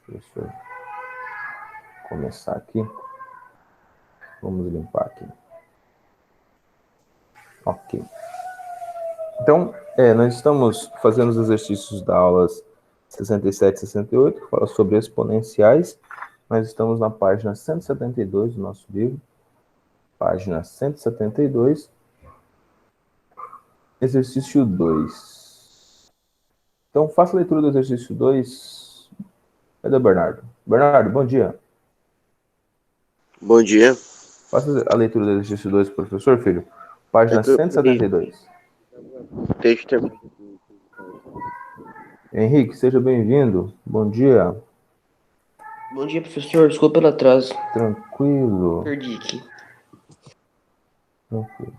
Deixa eu começar aqui. Vamos limpar aqui. Ok. Então, nós estamos fazendo os exercícios da aulas 67 e 68, que fala sobre exponenciais. Nós estamos na página 172 do nosso livro. Página 172. Exercício 2. Então, faça a leitura do exercício 2. É da Bernardo. Bernardo, bom dia. Bom dia. Faça a leitura do exercício 2, professor, filho. Página 172. Deixa eu terminar. Henrique, seja bem-vindo. Bom dia. Bom dia, professor. Desculpa pelo atraso. Tranquilo. Perdi aqui. Tranquilo.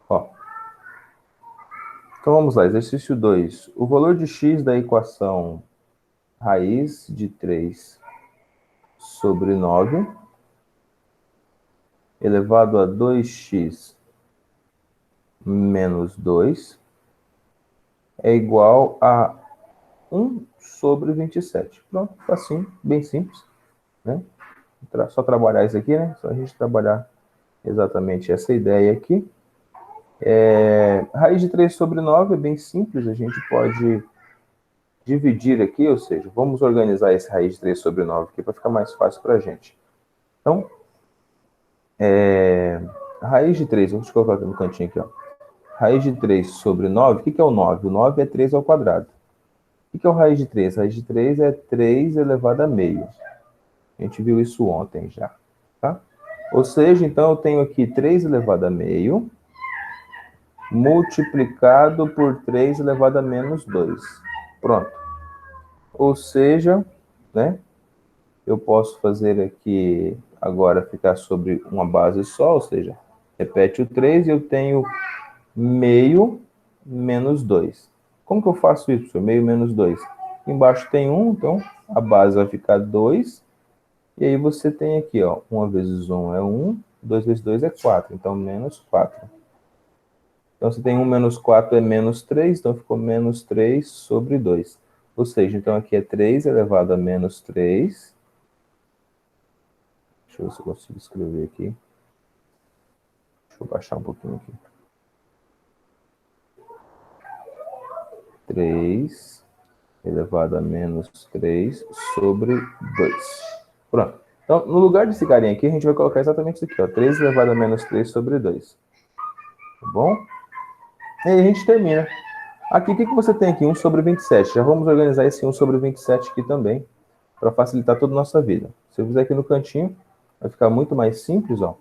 Ó. Então vamos lá, exercício 2. O valor de x da equação raiz de 3 sobre 9 elevado a 2x menos 2 é igual a 1 sobre 27. Pronto, assim, bem simples, né? Só trabalhar isso aqui, né? Só a gente trabalhar exatamente essa ideia aqui. Raiz de 3 sobre 9 é bem simples, a gente pode dividir aqui, ou seja, vamos organizar esse raiz de 3 sobre 9 aqui para ficar mais fácil para a gente. Então, raiz de 3, vamos colocar aqui no cantinho aqui, ó. Raiz de 3 sobre 9, o que é o 9? O 9 é 3 ao quadrado. O que é o raiz de 3? Raiz de 3 é 3 elevado a meio. A gente viu isso ontem já, tá? Ou seja, então eu tenho aqui 3 elevado a meio multiplicado por 3 elevado a menos 2. Pronto. Ou seja, né? Eu posso fazer aqui agora ficar sobre uma base só, ou seja, repete o 3 e eu tenho meio menos 2. Como que eu faço isso? Meio menos 2. Embaixo tem 1, então a base vai ficar 2. E aí você tem aqui, ó, 1 vezes 1 é 1, 2 vezes 2 é 4, então menos 4. Então, se tem 1 menos 4 é menos 3, então ficou menos 3 sobre 2. Ou seja, então aqui é 3 elevado a menos 3. Deixa eu ver se eu consigo escrever aqui. Deixa eu baixar um pouquinho aqui. 3 elevado a menos 3 sobre 2. Pronto. Então, no lugar desse carinha aqui, a gente vai colocar exatamente isso aqui, ó. 3 elevado a menos 3 sobre 2. Tá bom? E aí a gente termina. Aqui, o que você tem aqui? 1 sobre 27. Já vamos organizar esse 1 sobre 27 aqui também, para facilitar toda a nossa vida. Se eu fizer aqui no cantinho, vai ficar muito mais simples, ó.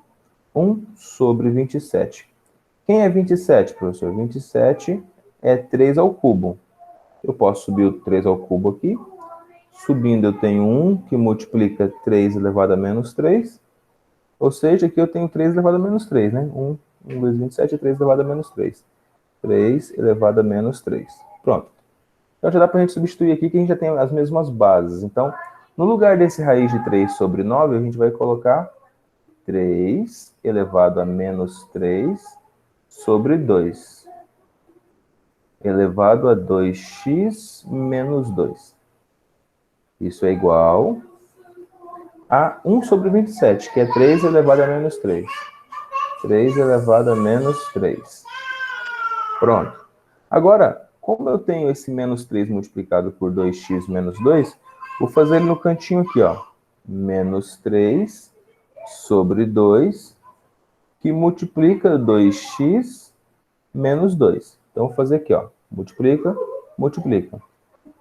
1 sobre 27. Quem é 27, professor? 27 é 3 ao cubo. Eu posso subir o 3 ao cubo aqui. Subindo, eu tenho 1, que multiplica 3 elevado a menos 3. Ou seja, aqui eu tenho 3 elevado a menos 3, né? 1 vezes 27 é 3 elevado a menos 3. 3 elevado a menos 3. Pronto. Então já dá para a gente substituir aqui que a gente já tem as mesmas bases. Então, no lugar desse raiz de 3 sobre 9, a gente vai colocar 3 elevado a menos 3 sobre 2. Elevado a 2x menos 2. Isso é igual a 1 sobre 27, que é 3 elevado a menos 3. 3 elevado a menos 3. Pronto. Agora, como eu tenho esse menos 3 multiplicado por 2x menos 2, vou fazer ele no cantinho aqui, ó. Menos 3 sobre 2, que multiplica 2x menos 2. Então, vou fazer aqui, ó. Multiplica, multiplica.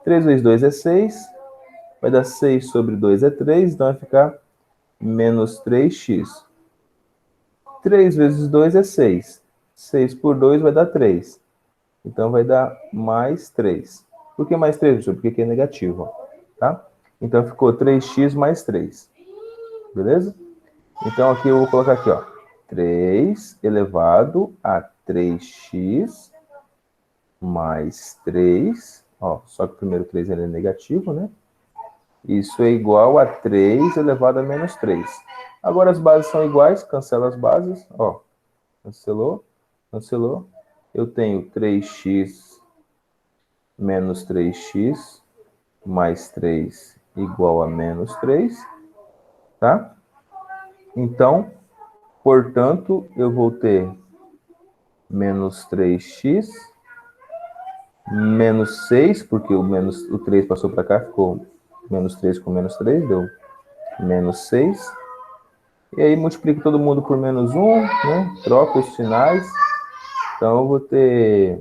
3 vezes 2 é 6. Vai dar 6 sobre 2 é 3, então vai ficar menos 3x. 3 vezes 2 é 6. 6 por 2 vai dar 3. Então, vai dar mais 3. Por que mais 3, professor? Porque aqui é negativo, ó, tá? Então, ficou 3x mais 3. Beleza? Então, aqui eu vou colocar aqui, ó. 3 elevado a 3x mais 3. Ó, só que o primeiro 3 ele é negativo, né? Isso é igual a 3 elevado a menos 3. Agora as bases são iguais, cancela as bases. Ó, cancelou, cancelou. Eu tenho 3x menos 3x mais 3 igual a menos 3, tá? Então, portanto, eu vou ter menos 3x, menos 6, porque o 3 passou para cá, ficou menos 3 com menos 3, deu menos 6. E aí multiplico todo mundo por menos 1, né? Troco os sinais. Então, eu vou ter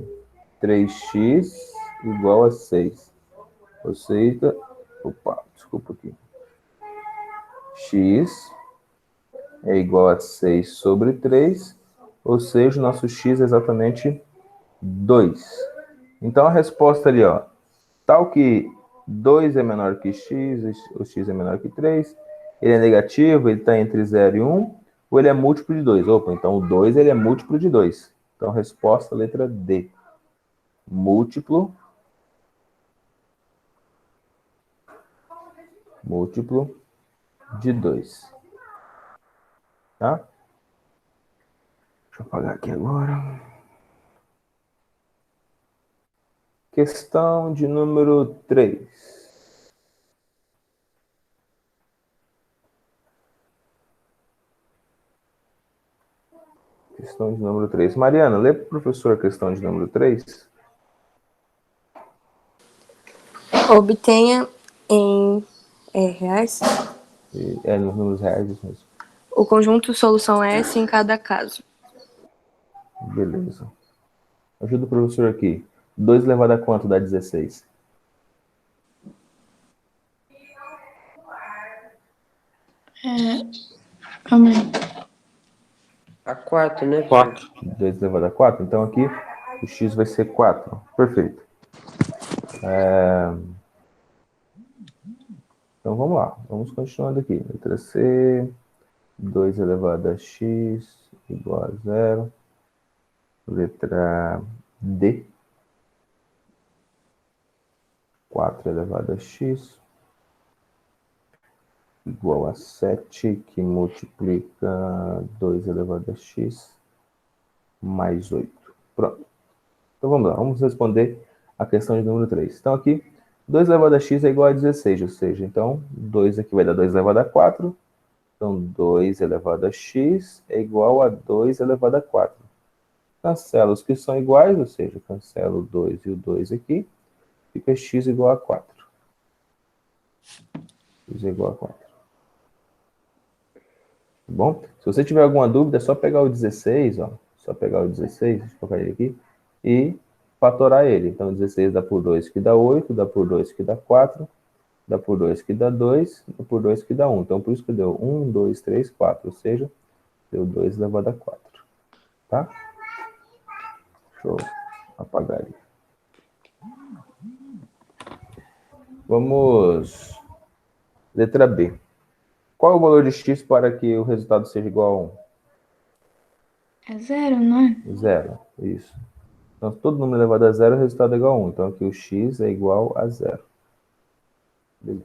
3x igual a 6. Ou seja, opa, desculpa aqui. X é igual a 6 sobre 3, ou seja, o nosso x é exatamente 2. Então, a resposta ali, ó, tal que 2 é menor que x, o x é menor que 3, ele é negativo, ele está entre 0 e 1, ou ele é múltiplo de 2. Opa, então o 2 ele é múltiplo de 2. Então, resposta, letra D. Múltiplo de 2. Tá? Deixa eu apagar aqui agora. Questão de número 3. Questão de número 3. Mariana, lê para o professor a questão de número 3. Obtenha em reais É nos números reais, isso mesmo. o conjunto solução S em cada caso. Beleza. Ajuda o professor aqui. 2 elevado a quanto dá 16? Calma aí. A 4, né? 4. 2 elevado a 4. Então aqui o x vai ser 4. Perfeito. Então vamos lá. Vamos continuando aqui. Letra C. 2 elevado a x igual a 0. Letra D. 4 elevado a x igual a 7, que multiplica 2 elevado a x mais 8. Pronto. Então vamos lá, vamos responder a questão de número 3. Então aqui, 2 elevado a x é igual a 16, ou seja, então 2 aqui vai dar 2 elevado a 4. Então 2 elevado a x é igual a 2 elevado a 4. Cancela os que são iguais, ou seja, cancela o 2 e o 2 aqui. Fica x igual a 4. X é igual a 4. Tá bom? Se você tiver alguma dúvida, é só pegar o 16, ó. Só pegar o 16, deixa eu colocar ele aqui, e fatorar ele. Então, 16 dá por 2 que dá 8, dá por 2 que dá 4, dá por 2 que dá 2, dá por 2 que dá 1. Então, por isso que deu 1, 2, 3, 4. Ou seja, deu 2 elevado a 4. Tá? Deixa eu apagar ali. Vamos. Letra B. Qual é o valor de x para que o resultado seja igual a 1? É 0, não é? 0. Isso. Então, todo número elevado a 0, o resultado é igual a 1. Então, aqui o x é igual a 0. Beleza.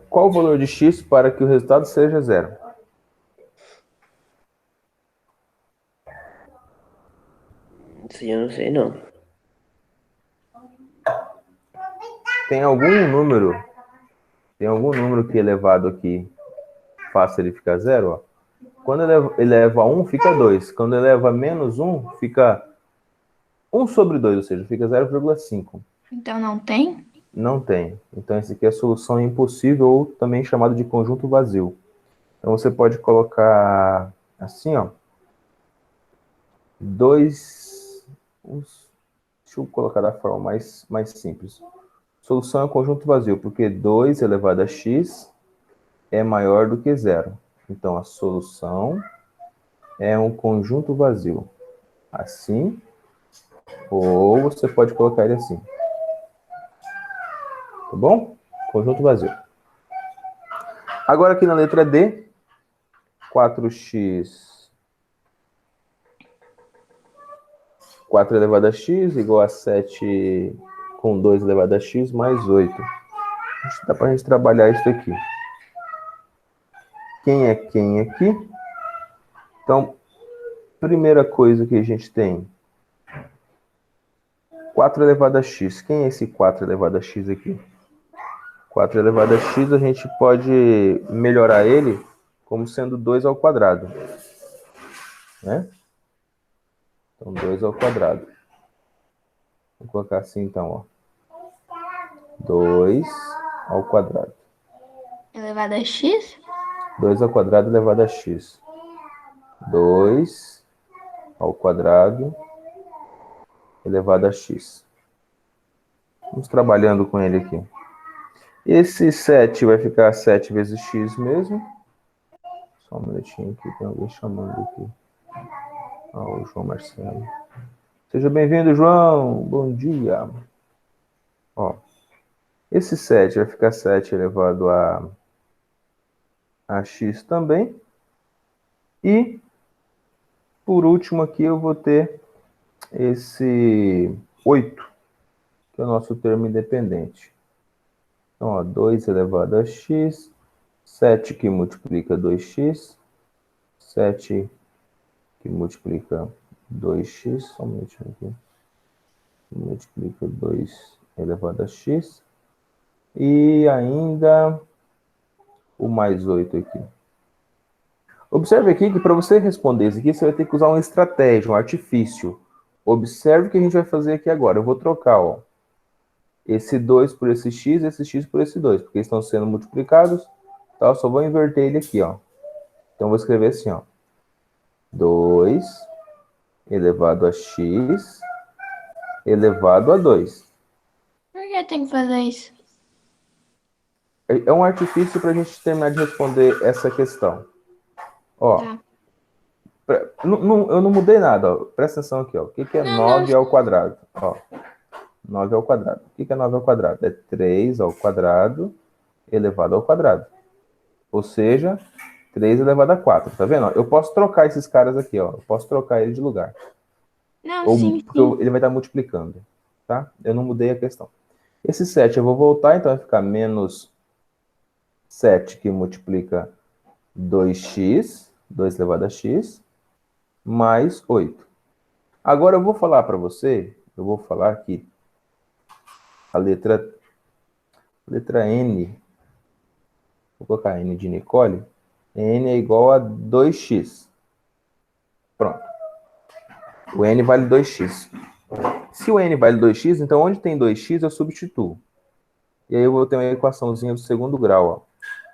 Qual o valor de x para que o resultado seja 0? Isso eu não sei, não. Tem algum número que elevado aqui faça ele ficar 0? Ó. Quando eleva 1, fica 2. Quando eleva menos 1, fica 1 sobre 2, ou seja, fica 0,5. Então não tem? Não tem. Então, esse aqui é a solução impossível, ou também chamado de conjunto vazio. Então, você pode colocar assim, ó. 2... Deixa eu colocar da forma mais simples. Solução é um conjunto vazio, porque 2 elevado a x é maior do que 0. Então, a solução é um conjunto vazio. Assim, ou você pode colocar ele assim. Tá bom? Conjunto vazio. Agora aqui na letra D, 4x... 4 elevado a x igual a 7 com 2 elevado a x mais 8. Dá para a gente trabalhar isso aqui. Quem é quem aqui? Então, primeira coisa que a gente tem. 4 elevado a x. Quem é esse 4 elevado a x aqui? 4 elevado a x, a gente pode melhorar ele como sendo 2 ao quadrado, né? Então, 2 ao quadrado. Vou colocar assim, então, ó. 2 ao quadrado. Elevado a x? 2 ao quadrado elevado a x. 2 ao quadrado elevado a x. Vamos trabalhando com ele aqui. Esse 7 vai ficar 7 vezes x mesmo. Só um minutinho aqui, tem alguém chamando aqui. Ah, o João Marcelo. Seja bem-vindo, João. Bom dia. Ó, esse 7 vai ficar 7 elevado a x também. E, por último aqui, eu vou ter esse 8, que é o nosso termo independente. Então, ó, 2 elevado a x, 7 que multiplica 2x, 7 que multiplica 2x, só um minutinho aqui, multiplica 2 elevado a x, e ainda o mais 8 aqui. Observe aqui que para você responder isso aqui, você vai ter que usar uma estratégia, um artifício. Observe o que a gente vai fazer aqui agora. Eu vou trocar, ó, esse 2 por esse x por esse 2, porque eles estão sendo multiplicados, tá? Eu só vou inverter ele aqui, ó. Então, eu vou escrever assim, ó. 2 elevado a x elevado a 2. Por que tem que fazer isso? É um artifício para a gente terminar de responder essa questão. Ó, Tá. eu não mudei nada, ó. Presta atenção aqui, ó. O que é Não, 9 ao quadrado? Ó, 9 ao quadrado. O que é 9 ao quadrado? É 3 ao quadrado elevado ao quadrado. Ou seja, 3 elevado a 4. Tá vendo? Eu posso trocar esses caras aqui, ó. Eu posso trocar ele de lugar. não, Ou, sim, porque sim. ele vai estar multiplicando. Tá? Eu não mudei a questão. Esse 7 eu vou voltar, então vai ficar menos 7 que multiplica 2x, 2 elevado a x, mais 8. Agora eu vou falar para você, eu vou falar que a letra N, vou colocar N de Nicole, N é igual a 2x. Pronto. O N vale 2x. Se o N vale 2x, então onde tem 2x eu substituo. E aí eu vou ter uma equaçãozinha do segundo grau, ó.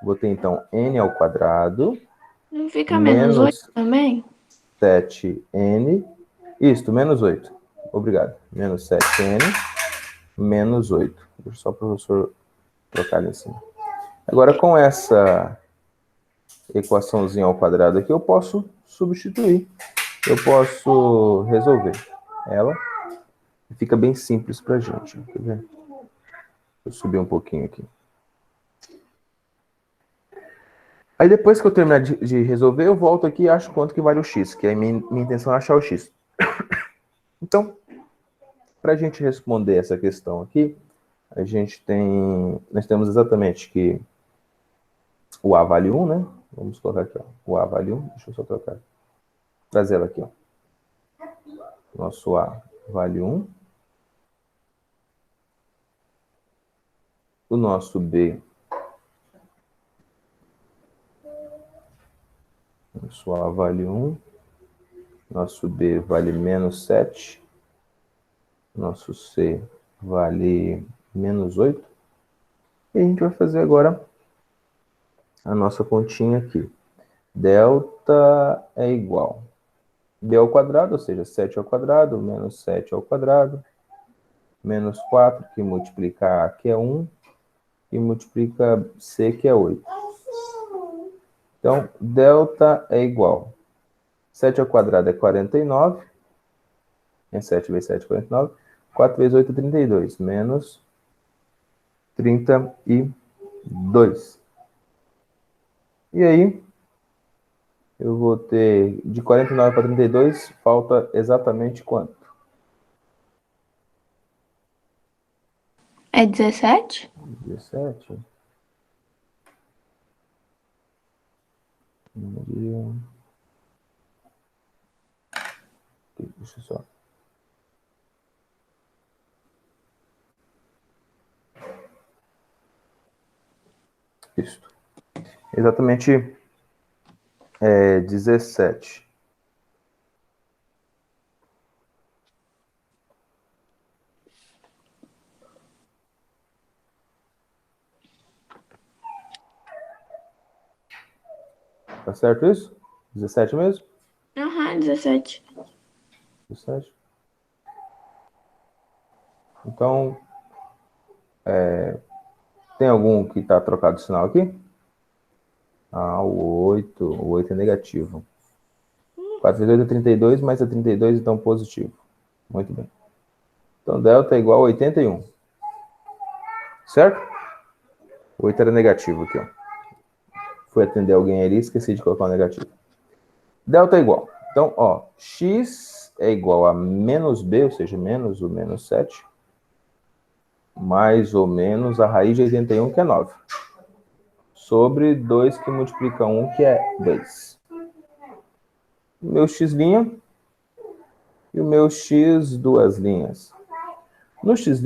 Vou ter então N ao quadrado Não fica menos 8 menos também? 7n, isto, menos 8. Obrigado. Menos 7n, menos 8. Deixa só o professor trocar ali em cima. Agora, com essa equaçãozinha ao quadrado aqui, eu posso substituir. Eu posso resolver ela. Fica bem simples pra gente. Quer ver? Vou subir um pouquinho aqui. Aí depois que eu terminar de resolver, eu volto aqui e acho quanto que vale o x, que a minha intenção é achar o x. Então, para a gente responder essa questão aqui, nós temos exatamente que o A vale 1, né? Vamos colocar aqui, ó. O A vale 1, deixa eu só trocar. Trazer ela aqui, ó. Nosso A vale 1. O nosso B, nosso A vale 1. Nosso B vale menos 7. Nosso C vale menos 8. E a gente vai fazer agora a nossa continha aqui. Delta é igual B ao quadrado, ou seja, 7 ao quadrado, menos 7 ao quadrado, menos 4, que multiplica A, que é 1, e multiplica C, que é 8. Então, delta é igual. 7 ao quadrado é 49. 7 vezes 7 é 49. 4 vezes 8 é 32. Menos 32. E aí, eu vou ter de 49 para 32, falta exatamente quanto? É 17? 17. Número... Deixa eu só. Isso. Exatamente 17. Tá certo isso? 17 mesmo? Aham, 17. 17. Então, tem algum que está trocado de sinal aqui? Ah, o 8. O 8 é negativo. 4 vezes 8 é 32, mais a 32, então positivo. Muito bem. Então, delta é igual a 81. Certo? O 8 era negativo aqui, ó. Fui atender alguém ali, esqueci de colocar o negativo. Delta é igual. Então, ó, x é igual a menos b, ou seja, menos o menos 7, mais ou menos a raiz de 81, que é 9. Sobre 2 que multiplica 1, que é 2. O meu x' e o meu x duas linhas. No x',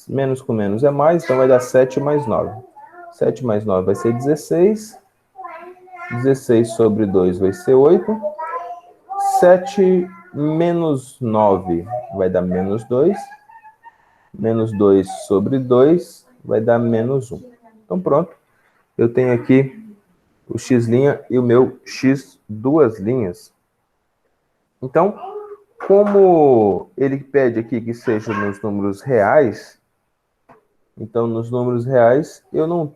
menos com menos é mais, então vai dar 7 mais 9. 7 mais 9 vai ser 16. 16 sobre 2 vai ser 8. 7 menos 9 vai dar menos 2. Menos 2 sobre 2 vai dar menos 1. Então, pronto. Eu tenho aqui o x' e o meu x duas linhas. Então, como ele pede aqui que seja nos números reais, então nos números reais eu não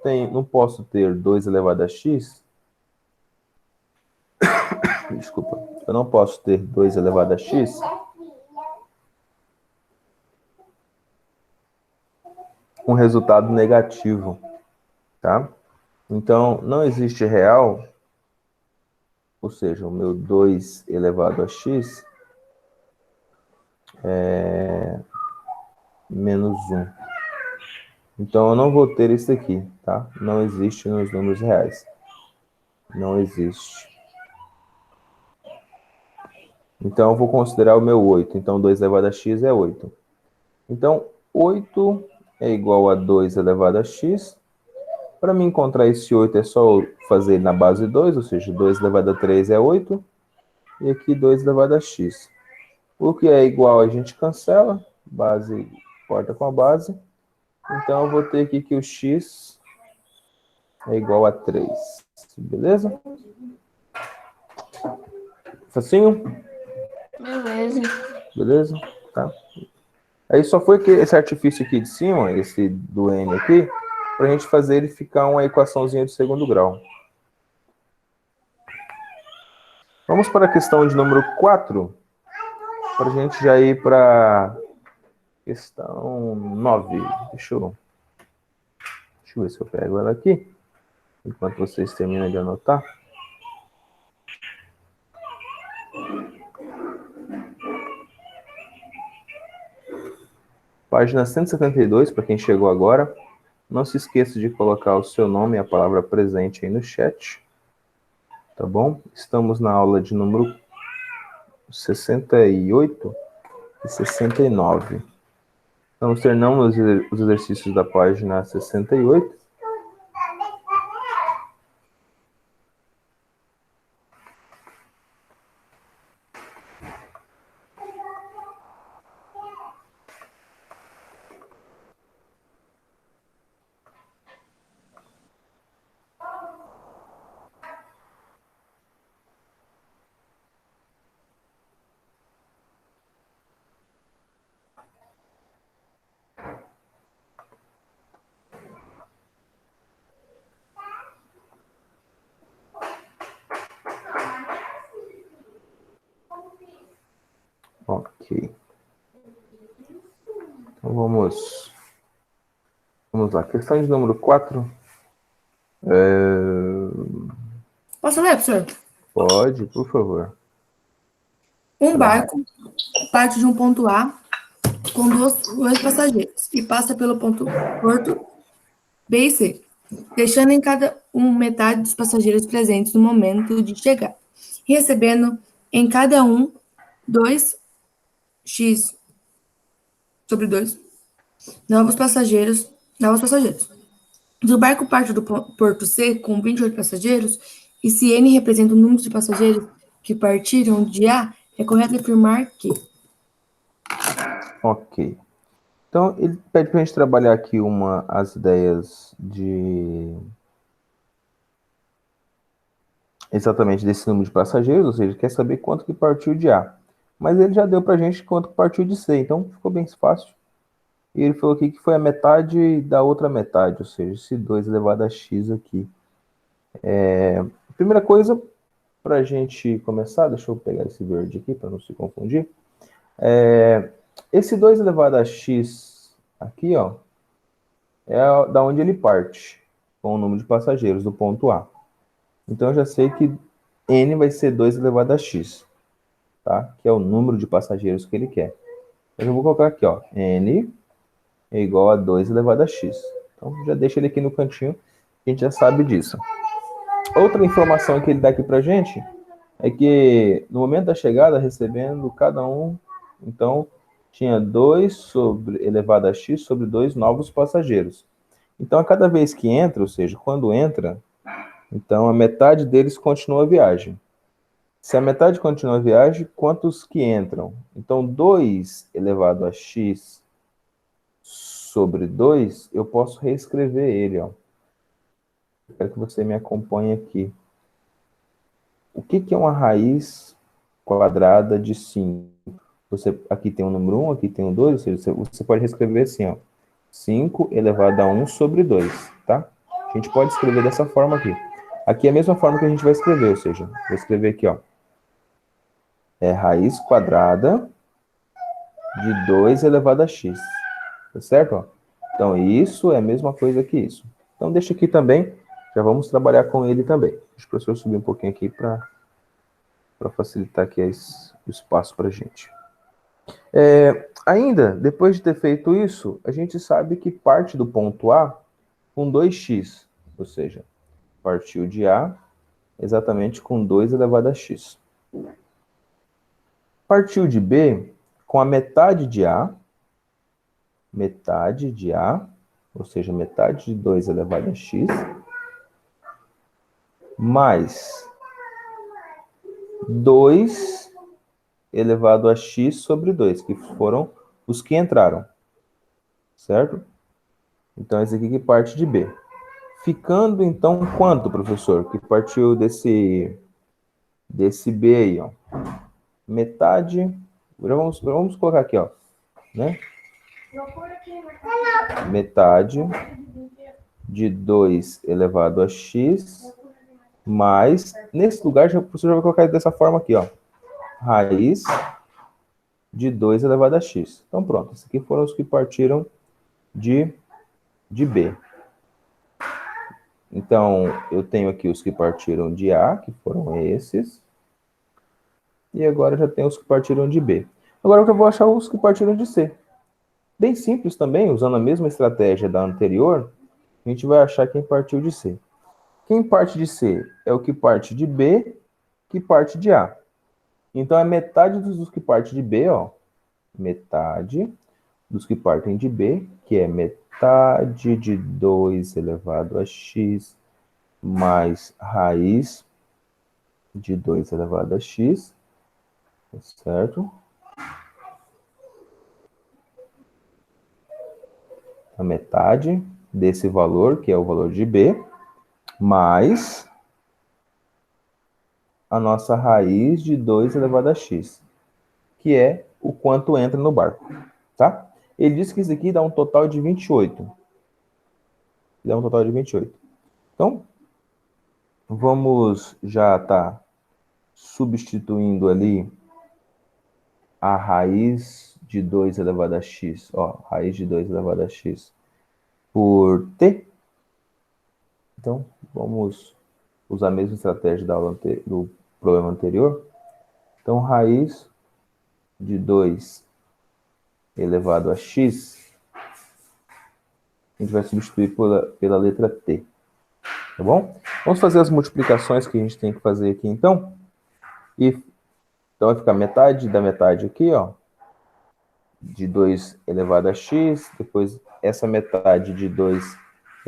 posso ter 2 elevado a x. Desculpa. Eu não posso ter 2 elevado a x com resultado negativo, tá? Então, não existe real, ou seja, o meu 2 elevado a x é menos 1. Então, eu não vou ter isso aqui, tá? Não existe nos números reais. Não existe. Então, eu vou considerar o meu 8. Então, 2 elevado a x é 8. Então, 8 é igual a 2 elevado a x. Para mim encontrar esse 8 é só fazer na base 2, ou seja, 2 elevado a 3 é 8. E aqui 2 elevado a x. O que é igual a gente cancela. Base corta com a base. Então, eu vou ter aqui que o x é igual a 3. Beleza? Facinho? Beleza. Beleza? Tá. Aí só foi que esse artifício aqui de cima, esse do n aqui, para a gente fazer ele ficar uma equaçãozinha de segundo grau. Vamos para a questão de número 4, para a gente já ir para questão 9. Deixa eu ver se eu pego ela aqui, enquanto vocês terminam de anotar. Página 172, para quem chegou agora. Não se esqueça de colocar o seu nome e a palavra presente aí no chat. Tá bom? Estamos na aula de número 68 e 69. Estamos terminando os exercícios da página 68. Ok. Então vamos lá. Questão de número 4. Posso ler, professor? Pode, por favor. Um barco parte de um ponto A com dois passageiros e passa pelo porto B e C, deixando em cada um metade dos passageiros presentes no momento de chegar, e recebendo em cada um 2x sobre 2 novos passageiros. Se o barco parte do porto C com 28 passageiros, e se N representa o número de passageiros que partiram de A, é correto afirmar que... Ok. Então, ele pede para a gente trabalhar aqui as ideias exatamente desse número de passageiros, ou seja, ele quer saber quanto que partiu de A. Mas ele já deu para a gente quanto que partiu de C, então ficou bem fácil. E ele falou aqui que foi a metade da outra metade, ou seja, esse 2 elevado a x aqui. Primeira coisa, para a gente começar, deixa eu pegar esse verde aqui para não se confundir. Esse 2 elevado a x aqui, ó, é da onde ele parte, com o número de passageiros do ponto A. Então, eu já sei que n vai ser 2 elevado a x, tá? Que é o número de passageiros que ele quer. Eu já vou colocar aqui, ó, n é igual a 2 elevado a x. Então, já deixa ele aqui no cantinho, a gente já sabe disso. Outra informação que ele dá aqui pra gente é que no momento da chegada, recebendo cada um, então, tinha 2 elevado a x sobre 2 novos passageiros. Então, a cada vez que entra, ou seja, quando entra, então a metade deles continua a viagem. Se a metade continua a viagem, quantos que entram? Então, 2 elevado a x sobre 2, eu posso reescrever ele, ó. Quero que você me acompanhe aqui. O que é uma raiz quadrada de 5? Aqui tem o número 1, aqui tem o 2, ou seja, você pode reescrever assim, ó. 5 elevado a 1 sobre 2, tá? A gente pode escrever dessa forma aqui. Aqui é a mesma forma que a gente vai escrever, ou seja, vou escrever aqui, ó. É raiz quadrada de 2 elevado a x. Tá certo? Ó? Então, isso é a mesma coisa que isso. Então, deixa aqui também. Já vamos trabalhar com ele também. Deixa o professor subir um pouquinho aqui para facilitar aqui o espaço para a gente. Ainda, depois de ter feito isso, a gente sabe que parte do ponto A com 2x. Ou seja, partiu de A exatamente com 2 elevado a x. Partiu de B com a metade de A, ou seja, metade de 2 elevado a x, mais 2 elevado a x sobre 2, que foram os que entraram, certo? Então, esse aqui que parte de B. Ficando, então, quanto, professor? Que partiu desse B aí, ó. Metade, vamos colocar aqui, ó, né? Metade de 2 elevado a x, mais, nesse lugar, o professor já vai colocar dessa forma aqui, ó. Raiz de 2 elevado a x. Então, pronto. Esses aqui foram os que partiram de B. Então, eu tenho aqui os que partiram de A, que foram esses. E agora já tenho os que partiram de B. Agora eu vou achar os que partiram de C. Bem simples também, usando a mesma estratégia da anterior, a gente vai achar quem partiu de C. Quem parte de C é o que parte de B, que parte de A. Então, é metade dos que partem de B, ó. Metade dos que partem de B, que é metade de 2 elevado a x, mais raiz de 2 elevado a x, certo? A metade desse valor, que é o valor de B, mais a nossa raiz de 2 elevado a x, que é o quanto entra no barco, tá? Ele disse que isso aqui dá um total de 28. Dá um total de 28. Então, vamos já estar substituindo ali a raiz de 2 elevado a x, ó, raiz de 2 elevado a x por t. Então, vamos usar a mesma estratégia do problema anterior. Então, raiz de 2 elevado a x, a gente vai substituir pela letra t. Tá bom? Vamos fazer as multiplicações que a gente tem que fazer aqui, então. Então, vai ficar metade da metade aqui, ó. De 2 elevado a x. Depois, essa metade de 2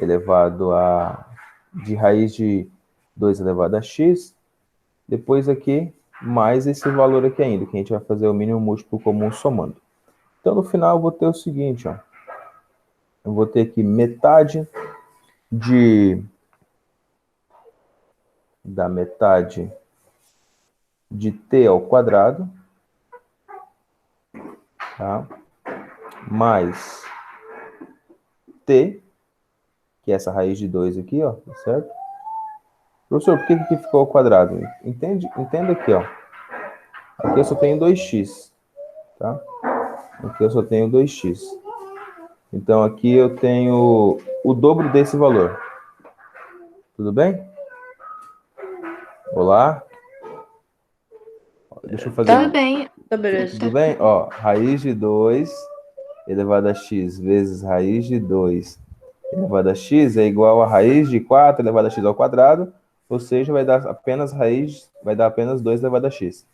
elevado a... de raiz de 2 elevado a x. Depois aqui, mais esse valor aqui ainda, que a gente vai fazer o mínimo múltiplo comum somando. Então, no final, eu vou ter o seguinte, ó. Eu vou ter aqui metade da metade de t ao quadrado, tá? Mais t, que é essa raiz de 2 aqui, ó, certo? Professor, por que aqui ficou ao quadrado? Entenda aqui, ó. Aqui eu só tenho 2x, tá? Aqui eu só tenho 2x. Então, aqui eu tenho o dobro desse valor. Tudo bem? Olá? Deixa eu fazer... Tudo bem. Tá, beleza. Tudo bem? Ó, raiz de 2 elevado a x vezes raiz de 2 elevado a x é igual a raiz de 4 elevado a x ao quadrado, ou seja, vai dar apenas 2 elevado a x.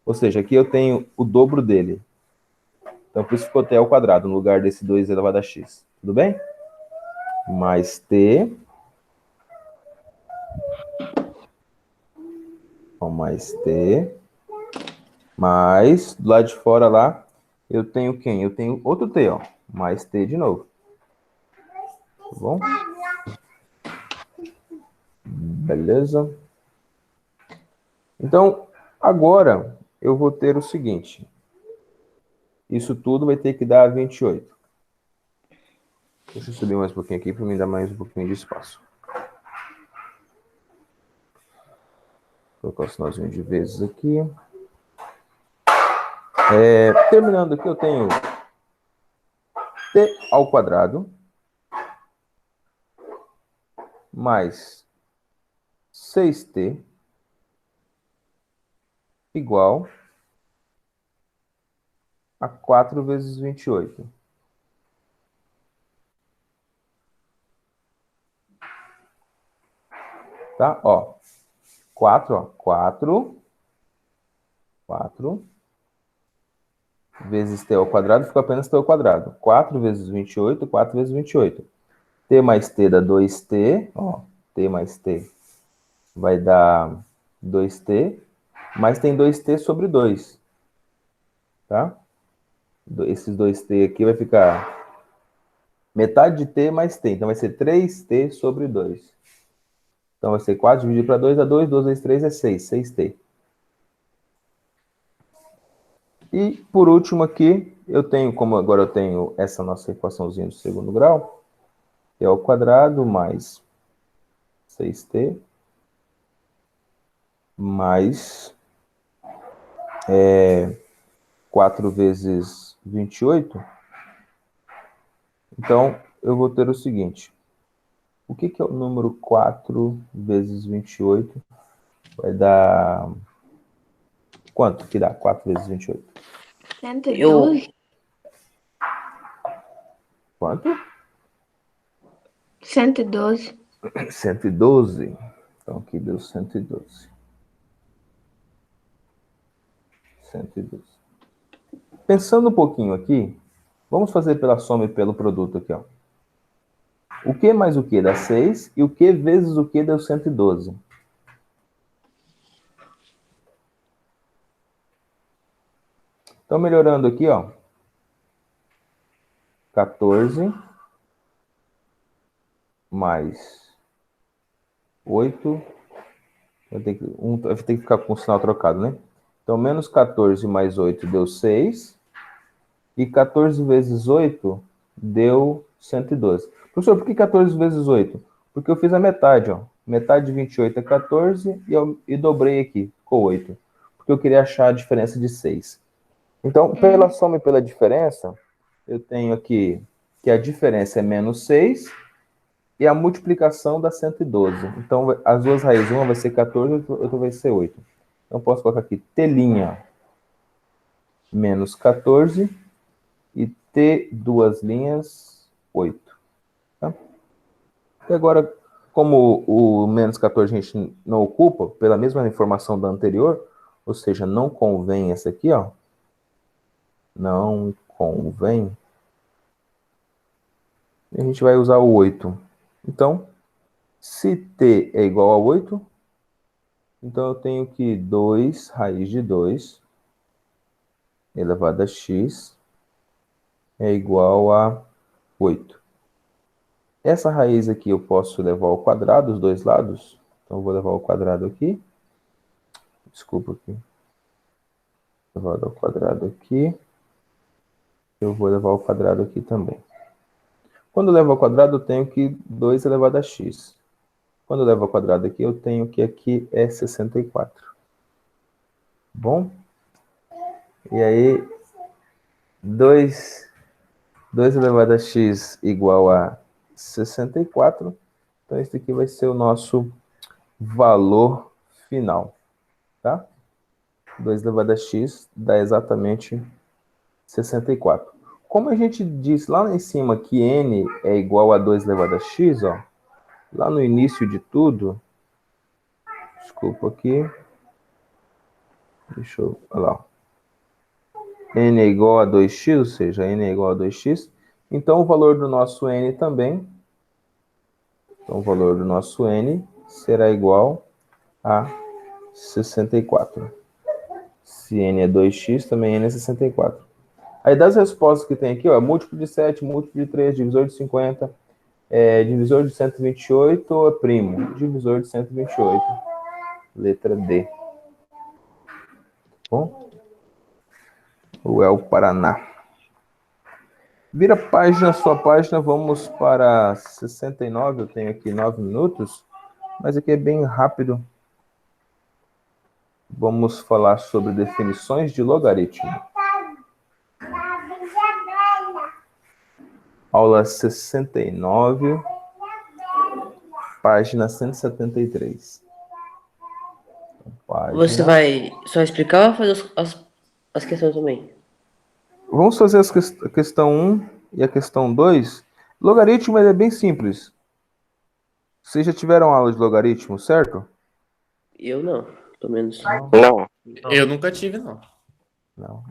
Ou seja, aqui eu tenho o dobro dele. Então, por isso ficou t ao quadrado, no lugar desse 2 elevado a x. Tudo bem? Mais t. Então, mais t. Mais, do lado de fora lá, eu tenho quem? Eu tenho outro t, ó. Mais t de novo. Tá bom? Beleza? Então, agora eu vou ter o seguinte. Isso tudo vai ter que dar 28. Deixa eu subir mais um pouquinho aqui para me dar mais um pouquinho de espaço. Vou colocar o sinalzinho de vezes aqui. Terminando aqui, eu tenho t ao quadrado mais 6t igual a 4 vezes 28. Tá? Ó, 4 vezes t ao quadrado, ficou apenas t ao quadrado. 4 vezes 28, 4 vezes 28. T mais t dá 2t, ó, t mais t vai dar 2t, mas tem 2t sobre 2, tá? Esses 2t aqui vai ficar metade de t mais t, então vai ser 3t sobre 2. Então vai ser 4 dividido para 2 dá 2, 2 vezes 3 é 6, 6t. E, por último aqui, eu tenho, como agora eu tenho essa nossa equaçãozinha do segundo grau, t ao quadrado mais 6t mais 4 vezes 28. Então, eu vou ter o seguinte. O que é o número 4 vezes 28? Vai dar... Quanto que dá 4 vezes 28? 112. Quanto? 112. 112. Então, aqui deu 112. 112. Pensando um pouquinho aqui, vamos fazer pela soma e pelo produto aqui, ó. O que mais o que dá 6 e o que vezes o que deu 112. Então, melhorando aqui, ó. 14 mais 8. Vai ter que ficar com o sinal trocado, né? Então, menos 14 mais 8 deu 6. E 14 vezes 8 deu 112. Professor, por que 14 vezes 8? Porque eu fiz a metade, ó. Metade de 28 é 14 e dobrei aqui, ficou 8. Porque eu queria achar a diferença de 6. Então, pela soma e pela diferença, eu tenho aqui que a diferença é menos 6 e a multiplicação dá 112. Então, as duas raízes, uma vai ser 14 e outra vai ser 8. Então, posso colocar aqui t' menos 14 e t duas linhas 8. Tá? E agora, como o menos 14 a gente não ocupa, pela mesma informação da anterior, ou seja, não convém essa aqui, ó. Não convém. A gente vai usar o 8. Então, se t é igual a 8, então eu tenho que 2 raiz de 2 elevado a x é igual a 8. Essa raiz aqui eu posso levar ao quadrado, os dois lados. Então, eu vou levar ao quadrado aqui. Desculpa aqui. Levado ao quadrado aqui. Eu vou levar ao quadrado aqui também. Quando eu levo ao quadrado, eu tenho que 2 elevado a x. Quando eu levo ao quadrado aqui, eu tenho que aqui é 64. Bom? E aí, 2 elevado a x igual a 64. Então, esse aqui vai ser o nosso valor final. Tá? 2 elevado a x dá exatamente 64. Como a gente disse lá em cima que n é igual a 2 elevado a x, ó, lá no início de tudo, desculpa aqui, deixa eu, olha lá, n é igual a 2x, ou seja, n é igual a 2x, então o valor do nosso n também, então o valor do nosso n será igual a 64. Se n é 2x, também n é 64. Aí das respostas que tem aqui, ó, múltiplo de 7, múltiplo de 3, divisor de 50, divisor de 128 é primo, divisor de 128, letra D. Bom? Uel, Paraná. Vira página, sua página, vamos para 69, eu tenho aqui 9 minutos, mas aqui é bem rápido. Vamos falar sobre definições de logaritmo. Aula 69, página 173. Você vai só explicar ou vai fazer as questões também? Vamos fazer a questão 1 e a questão 2. Logaritmo ele é bem simples. Vocês já tiveram aula de logaritmo, certo? Eu não, pelo menos. Não. Eu nunca tive, não. Não.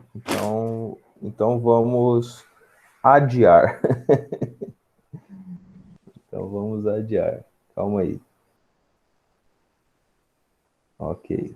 Então vamos adiar. Então vamos adiar. Calma aí. Ok.